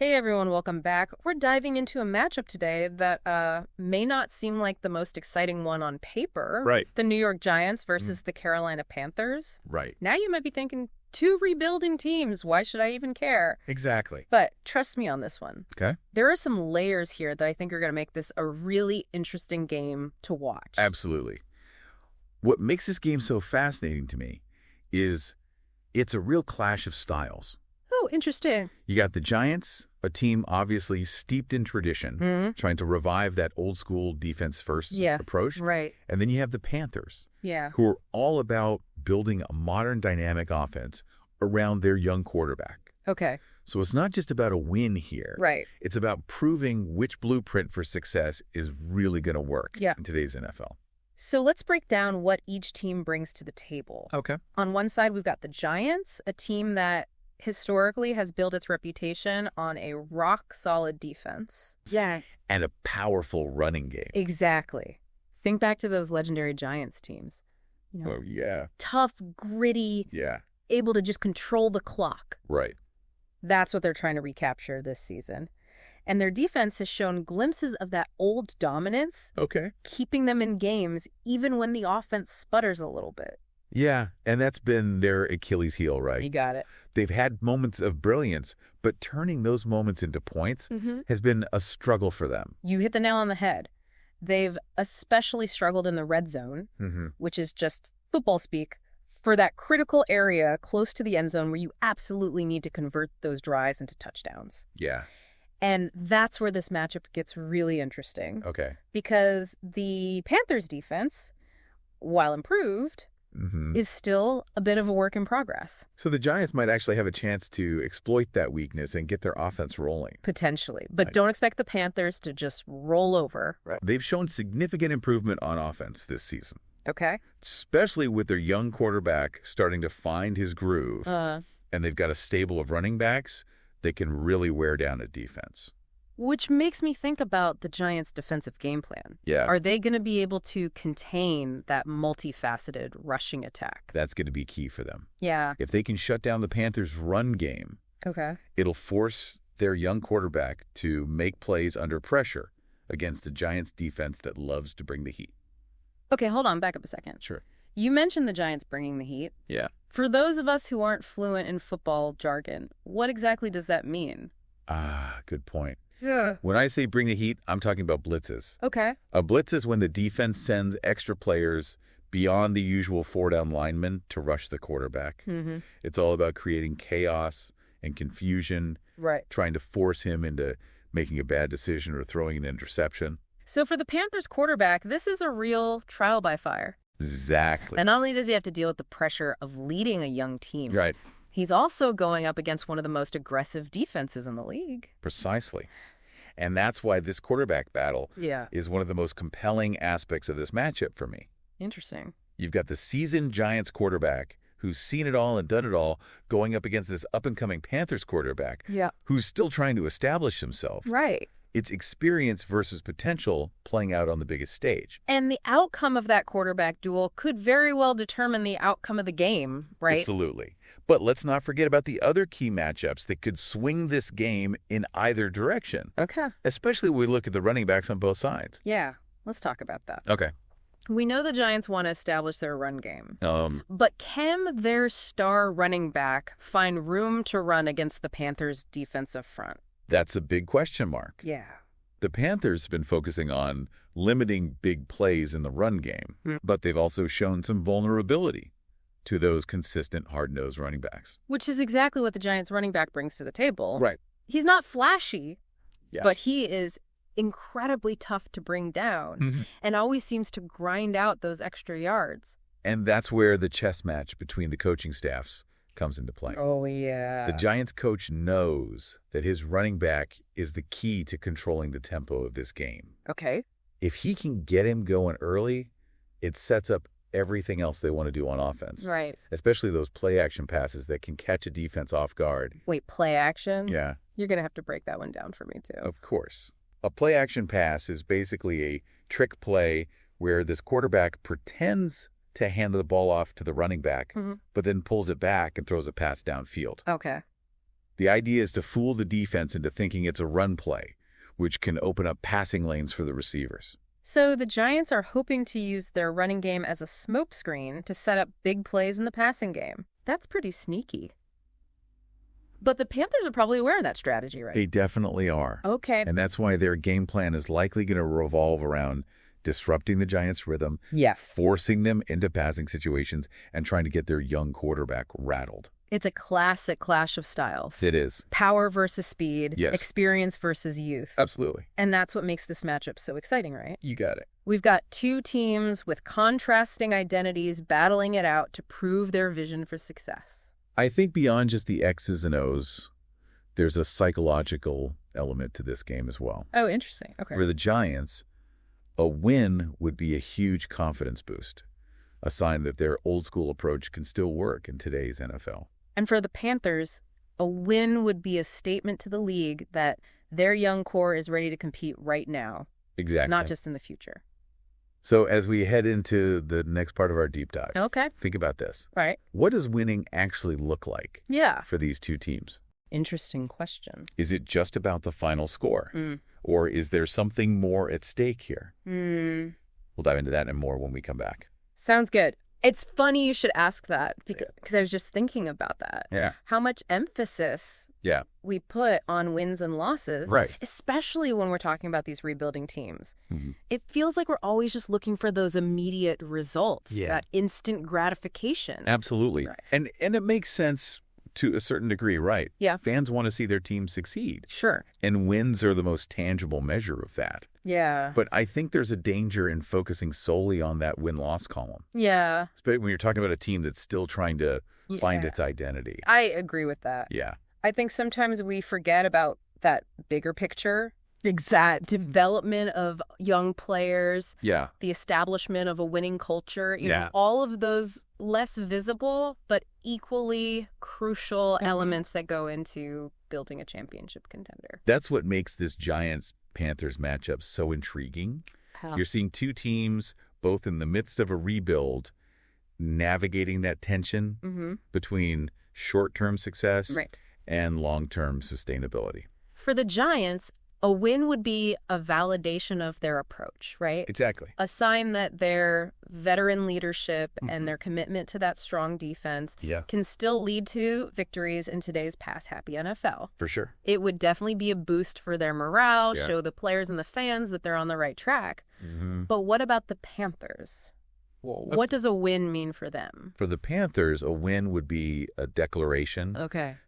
Hey everyone, welcome back. We're diving into a matchup today that may not seem like the most exciting one on paper. Right. The New York Giants versus the Carolina Panthers. Right. Now you might be thinking, two rebuilding teams, why should I even care? Exactly. But trust me on this one. Okay. There are some layers here that I think are going to make this a really interesting game to watch. Absolutely. What makes this game so fascinating to me is it's a real clash of styles. Oh, interesting. You got the Giants, a team obviously steeped in tradition, trying to revive that old-school defense-first approach. Right. And then you have the Panthers, Yeah. who are all about building a modern dynamic offense around their young quarterback. Okay. So it's not just about a win here. Right. It's about proving which blueprint for success is really going to work in today's NFL. So let's break down what each team brings to the table. Okay. On one side, we've got the Giants, a team that historically has built its reputation on a rock-solid defense. Yeah. And a powerful running game. Exactly. Think back to those legendary Giants teams. You know, Oh, yeah. tough, gritty, Yeah. able to just control the clock. Right. That's what they're trying to recapture this season. And their defense has shown glimpses of that old dominance, Okay. keeping them in games even when the offense sputters a little bit. Yeah, and that's been their Achilles heel, right? You got it. They've had moments of brilliance, but turning those moments into points has been a struggle for them. You hit the nail on the head. They've especially struggled in the red zone, which is just football speak, for that critical area close to the end zone where you absolutely need to convert those drives into touchdowns. Yeah. And that's where this matchup gets really interesting. Okay. Because the Panthers' defense, while improved, is still a bit of a work in progress. So the Giants might actually have a chance to exploit that weakness and get their offense rolling. Potentially. But don't expect the Panthers to just roll over. Right. They've shown significant improvement on offense this season, Okay. especially with their young quarterback starting to find his groove. And they've got a stable of running backs that can really wear down a defense. Which makes me think about the Giants' defensive game plan. Yeah. Are they going to be able to contain that multifaceted rushing attack? That's going to be key for them. Yeah. If they can shut down the Panthers' run game, Okay. it'll force their young quarterback to make plays under pressure against the Giants' defense that loves to bring the heat. Okay, hold on. Back up a second. Sure. You mentioned the Giants bringing the heat. Yeah. For those of us who aren't fluent in football jargon, what exactly does that mean? Ah, good point. Yeah. When I say bring the heat, I'm talking about blitzes. Okay. A blitz is when the defense sends extra players beyond the usual four-down linemen to rush the quarterback. It's all about creating chaos and confusion, Right. trying to force him into making a bad decision or throwing an interception. So for the Panthers quarterback, this is a real trial by fire. Exactly. And not only does he have to deal with the pressure of leading a young team, Right. he's also going up against one of the most aggressive defenses in the league. Precisely. And that's why this quarterback battle Yeah. is one of the most compelling aspects of this matchup for me. Interesting. You've got the seasoned Giants quarterback who's seen it all and done it all going up against this up-and-coming Panthers quarterback who's still trying to establish himself. Right. It's experience versus potential playing out on the biggest stage. And the outcome of that quarterback duel could very well determine the outcome of the game, right? Absolutely. But let's not forget about the other key matchups that could swing this game in either direction. Okay. Especially when we look at the running backs on both sides. Yeah. Let's talk about that. Okay. We know the Giants want to establish their run game. But can their star running back find room to run against the Panthers' defensive front? That's a big question mark. Yeah. The Panthers have been focusing on limiting big plays in the run game, but they've also shown some vulnerability to those consistent, hard-nosed running backs. Which is exactly what the Giants running back brings to the table. Right. He's not flashy, Yeah. but he is incredibly tough to bring down and always seems to grind out those extra yards. And that's where the chess match between the coaching staffs comes into play. Oh, yeah. The Giants coach knows that his running back is the key to controlling the tempo of this game. Okay. If he can get him going early, it sets up everything else they want to do on offense. Right. Especially those play-action passes that can catch a defense off guard. Wait, play action? Yeah. You're going to have to break that one down for me, too. Of course. A play-action pass is basically a trick play where this quarterback pretends to hand the ball off to the running back, but then pulls it back and throws a pass downfield. Okay. The idea is to fool the defense into thinking it's a run play, which can open up passing lanes for the receivers. So the Giants are hoping to use their running game as a smokescreen to set up big plays in the passing game. That's pretty sneaky. But the Panthers are probably aware of that strategy, right? They definitely are. Okay. And that's why their game plan is likely going to revolve around disrupting the Giants' rhythm, forcing them into passing situations, and trying to get their young quarterback rattled. It's a classic clash of styles. It is. Power versus speed, Yes. experience versus youth. Absolutely. And that's what makes this matchup so exciting, right? You got it. We've got two teams with contrasting identities battling it out to prove their vision for success. I think beyond just the X's and O's, there's a psychological element to this game as well. Oh, interesting. Okay. For the Giants, a win would be a huge confidence boost, a sign that their old-school approach can still work in today's NFL. And for the Panthers, a win would be a statement to the league that their young core is ready to compete right now. Exactly. Not just in the future. So as we head into the next part of our deep dive, Okay. think about this. Right. What does winning actually look like for these two teams? Interesting question. Is it just about the final score? Or is there something more at stake here? We'll dive into that and more when we come back. Sounds good. It's funny you should ask that because I was just thinking about that. Yeah. How much emphasis we put on wins and losses, especially when we're talking about these rebuilding teams. It feels like we're always just looking for those immediate results, that instant gratification. Absolutely. Right. And it makes sense to a certain degree, right? Yeah. Fans want to see their team succeed. Sure. And wins are the most tangible measure of that. Yeah. But I think there's a danger in focusing solely on that win-loss column. Yeah. Especially when you're talking about a team that's still trying to find its identity. I agree with that. Yeah. I think sometimes we forget about that bigger picture. Exact development of young players. Yeah. The establishment of a winning culture. You know, all of those less visible but equally crucial elements that go into building a championship contender. That's what makes this Giants-Panthers matchup so intriguing. You're seeing two teams, both in the midst of a rebuild, navigating that tension between short-term success and long-term sustainability. For the Giants, a win would be a validation of their approach, right? Exactly. A sign that their veteran leadership and their commitment to that strong defense can still lead to victories in today's pass-happy NFL. For sure. It would definitely be a boost for their morale, show the players and the fans that they're on the right track. But what about the Panthers? What does a win mean for them? For the Panthers, a win would be a declaration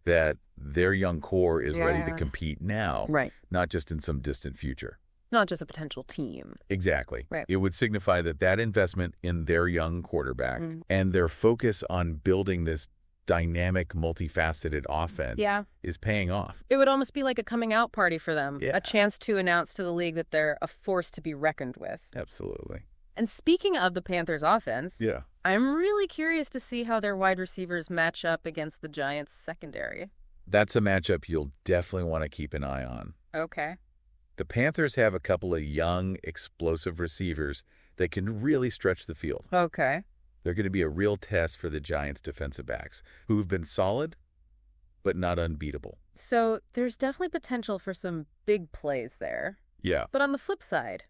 that their young core is ready to compete now, not just in some distant future. Not just a potential team. Exactly. Right. It would signify that investment in their young quarterback and their focus on building this dynamic, multifaceted offense is paying off. It would almost be like a coming out party for them, a chance to announce to the league that they're a force to be reckoned with. Absolutely. And speaking of the Panthers offense, I'm really curious to see how their wide receivers match up against the Giants secondary. That's a matchup you'll definitely want to keep an eye on. Okay. The Panthers have a couple of young, explosive receivers that can really stretch the field. Okay. They're going to be a real test for the Giants' defensive backs, who've been solid, but not unbeatable. So there's definitely potential for some big plays there. Yeah. But on the flip side,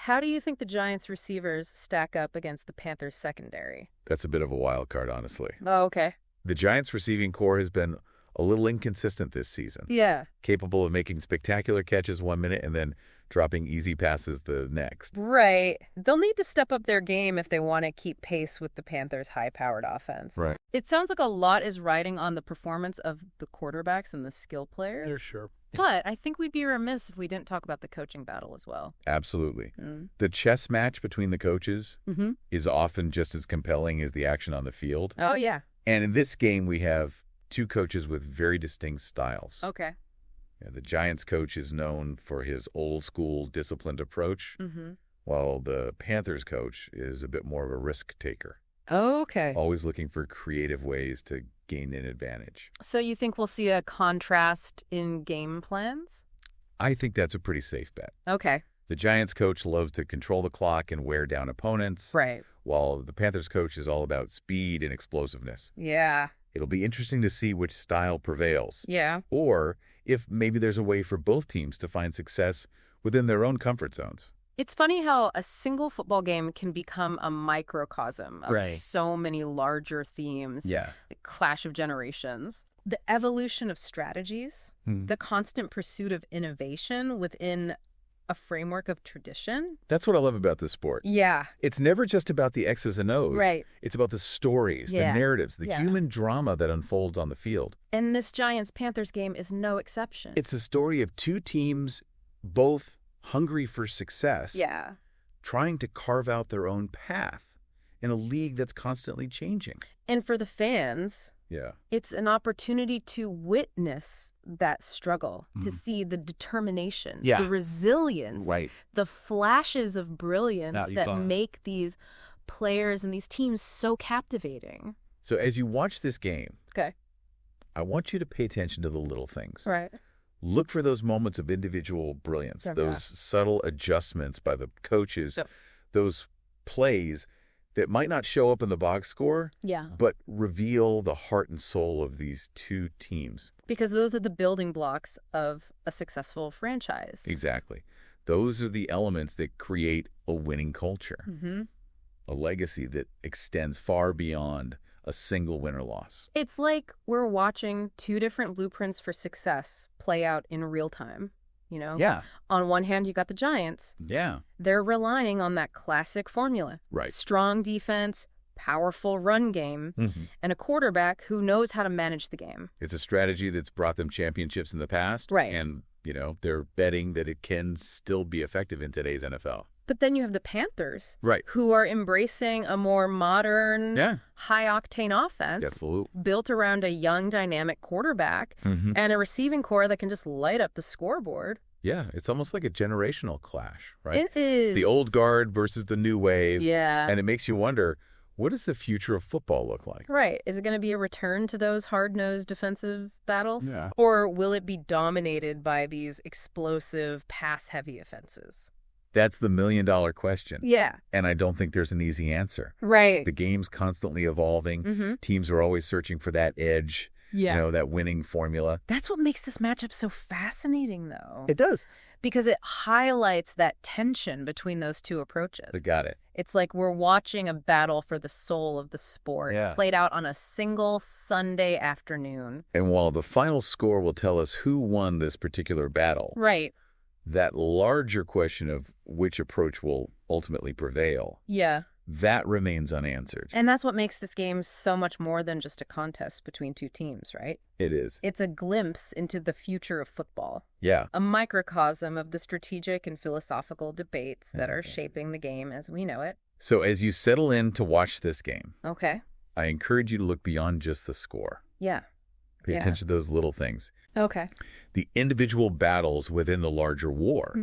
how do you think the Giants' receivers stack up against the Panthers' secondary? That's a bit of a wild card, honestly. Oh, okay. The Giants' receiving core has been a little inconsistent this season. Yeah. Capable of making spectacular catches one minute and then dropping easy passes the next. Right. They'll need to step up their game if they want to keep pace with the Panthers' high-powered offense. Right. It sounds like a lot is riding on the performance of the quarterbacks and the skill players. Yeah, sure. But I think we'd be remiss if we didn't talk about the coaching battle as well. Absolutely. The chess match between the coaches is often just as compelling as the action on the field. Oh, yeah. And in this game, we have two coaches with very distinct styles. Okay. Yeah, the Giants coach is known for his old-school, disciplined approach, while the Panthers coach is a bit more of a risk-taker. Okay. Always looking for creative ways to gain an advantage. So you think we'll see a contrast in game plans? I think that's a pretty safe bet. Okay. The Giants coach loves to control the clock and wear down opponents. Right. While the Panthers coach is all about speed and explosiveness. Yeah. It'll be interesting to see which style prevails. Yeah. Or if maybe there's a way for both teams to find success within their own comfort zones. It's funny how a single football game can become a microcosm of so many larger themes. Yeah. The clash of generations, the evolution of strategies, the constant pursuit of innovation within a framework of tradition. That's what I love about this sport. Yeah. It's never just about the X's and O's. Right. It's about the stories, the narratives, the human drama that unfolds on the field. And this Giants-Panthers game is no exception. It's a story of two teams, both hungry for success, trying to carve out their own path in a league that's constantly changing. And for the fans, it's an opportunity to witness that struggle, to see the determination, the resilience, the flashes of brilliance that make these players and these teams so captivating. So as you watch this game, I want you to pay attention to the little things. Right. Look for those moments of individual brilliance, those subtle adjustments by the coaches, those plays that might not show up in the box score, but reveal the heart and soul of these two teams. Because those are the building blocks of a successful franchise. Exactly. Those are the elements that create a winning culture, a legacy that extends far beyond a single win or loss. It's like we're watching two different blueprints for success play out in real time, you know? Yeah. On one hand, you got the Giants. Yeah. They're relying on that classic formula. Right. Strong defense, powerful run game, and a quarterback who knows how to manage the game. It's a strategy that's brought them championships in the past. Right. And, you know, they're betting that it can still be effective in today's NFL. But then you have the Panthers, right, who are embracing a more modern, high-octane offense built around a young, dynamic quarterback and a receiving core that can just light up the scoreboard. Yeah, it's almost like a generational clash, right? It is. The old guard versus the new wave. Yeah. And it makes you wonder, what does the future of football look like? Right. Is it going to be a return to those hard-nosed defensive battles? Yeah. Or will it be dominated by these explosive, pass-heavy offenses? That's the million-dollar question. Yeah. And I don't think there's an easy answer. Right. The game's constantly evolving. Teams are always searching for that edge, you know, that winning formula. That's what makes this matchup so fascinating, though. It does. Because it highlights that tension between those two approaches. I got it. It's like we're watching a battle for the soul of the sport played out on a single Sunday afternoon. And while the final score will tell us who won this particular battle, right, that larger question of which approach will ultimately prevail, that remains unanswered. And that's what makes this game so much more than just a contest between two teams, right? It is. It's a glimpse into the future of football. Yeah. A microcosm of the strategic and philosophical debates that are shaping the game as we know it. So as you settle in to watch this game, I encourage you to look beyond just the score. Yeah. Pay attention to those little things. Okay. The individual battles within the larger war.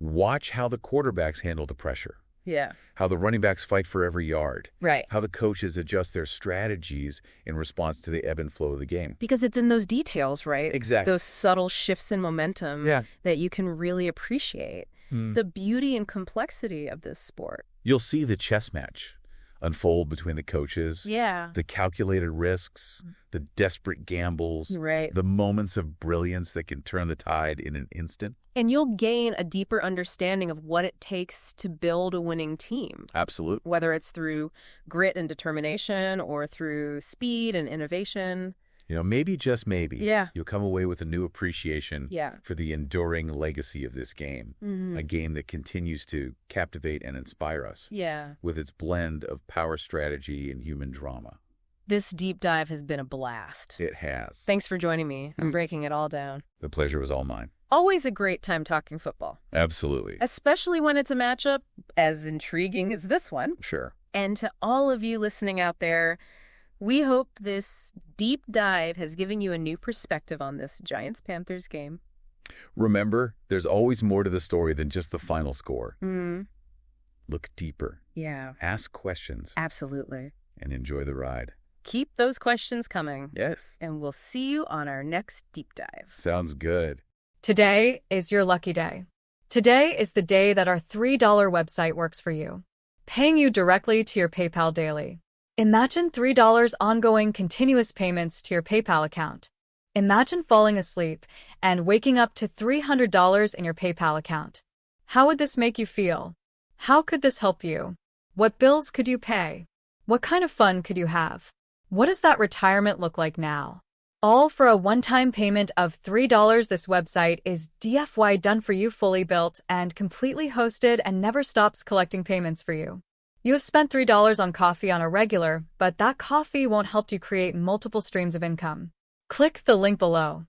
Watch how the quarterbacks handle the pressure. Yeah. How the running backs fight for every yard. Right. How the coaches adjust their strategies in response to the ebb and flow of the game. Because it's in those details, right? Exactly. Those subtle shifts in momentum that you can really appreciate. The beauty and complexity of this sport. You'll see the chess match unfold between the coaches. Yeah. The calculated risks, the desperate gambles, right, the moments of brilliance that can turn the tide in an instant. And you'll gain a deeper understanding of what it takes to build a winning team. Absolutely. Whether it's through grit and determination or through speed and innovation. You know, maybe, just maybe, you'll come away with a new appreciation for the enduring legacy of this game. A game that continues to captivate and inspire us with its blend of power strategy and human drama. This deep dive has been a blast. It has. Thanks for joining me. I'm breaking it all down. The pleasure was all mine. Always a great time talking football. Absolutely. Especially when it's a matchup as intriguing as this one. Sure. And to all of you listening out there, we hope this deep dive has given you a new perspective on this Giants-Panthers game. Remember, there's always more to the story than just the final score. Look deeper. Yeah. Ask questions. Absolutely. And enjoy the ride. Keep those questions coming. Yes. And we'll see you on our next deep dive. Sounds good. Today is your lucky day. Today is the day that our $3 website works for you, paying you directly to your PayPal daily. Imagine $3 ongoing continuous payments to your PayPal account. Imagine falling asleep and waking up to $300 in your PayPal account. How would this make you feel? How could this help you? What bills could you pay? What kind of fun could you have? What does that retirement look like now? All for a one-time payment of $3. This website is DFY done for you, fully built and completely hosted, and never stops collecting payments for you. You have spent $3 on coffee on a regular, but that coffee won't help you create multiple streams of income. Click the link below.